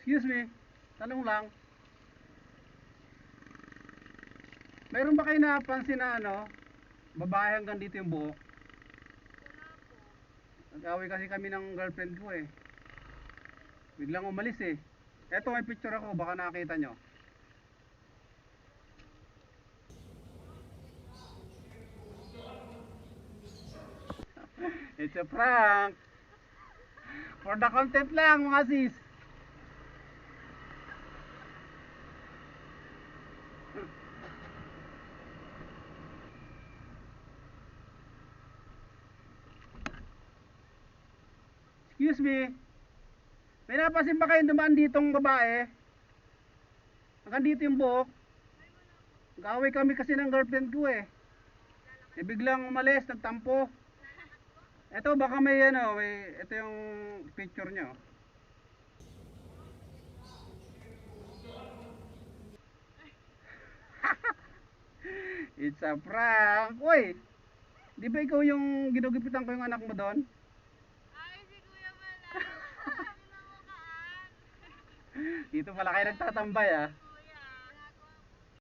Excuse me, tanong lang. Mayroon ba kayo napansin na babae hanggang dito yung buhok? Nag-away kasi kami ng girlfriend ko eh. Biglang umalis eh. Eto may picture ako, baka nakita nyo. It's a prank. For the content lang mga sis. Excuse me. May napasin ba kayo dumaan ditong babae? Hanggang dito yung buhok. Nag-away kami kasi ng girlfriend ko eh. Eh biglang umalis, nagtampo. Ito baka may ito yung picture nyo. It's a prank. Uy, di ba ikaw yung ginugupitan ko yung anak mo doon? Ay, si Kuya pala. Sabi na mukhaan. Dito pala kayo nagtatambay ah.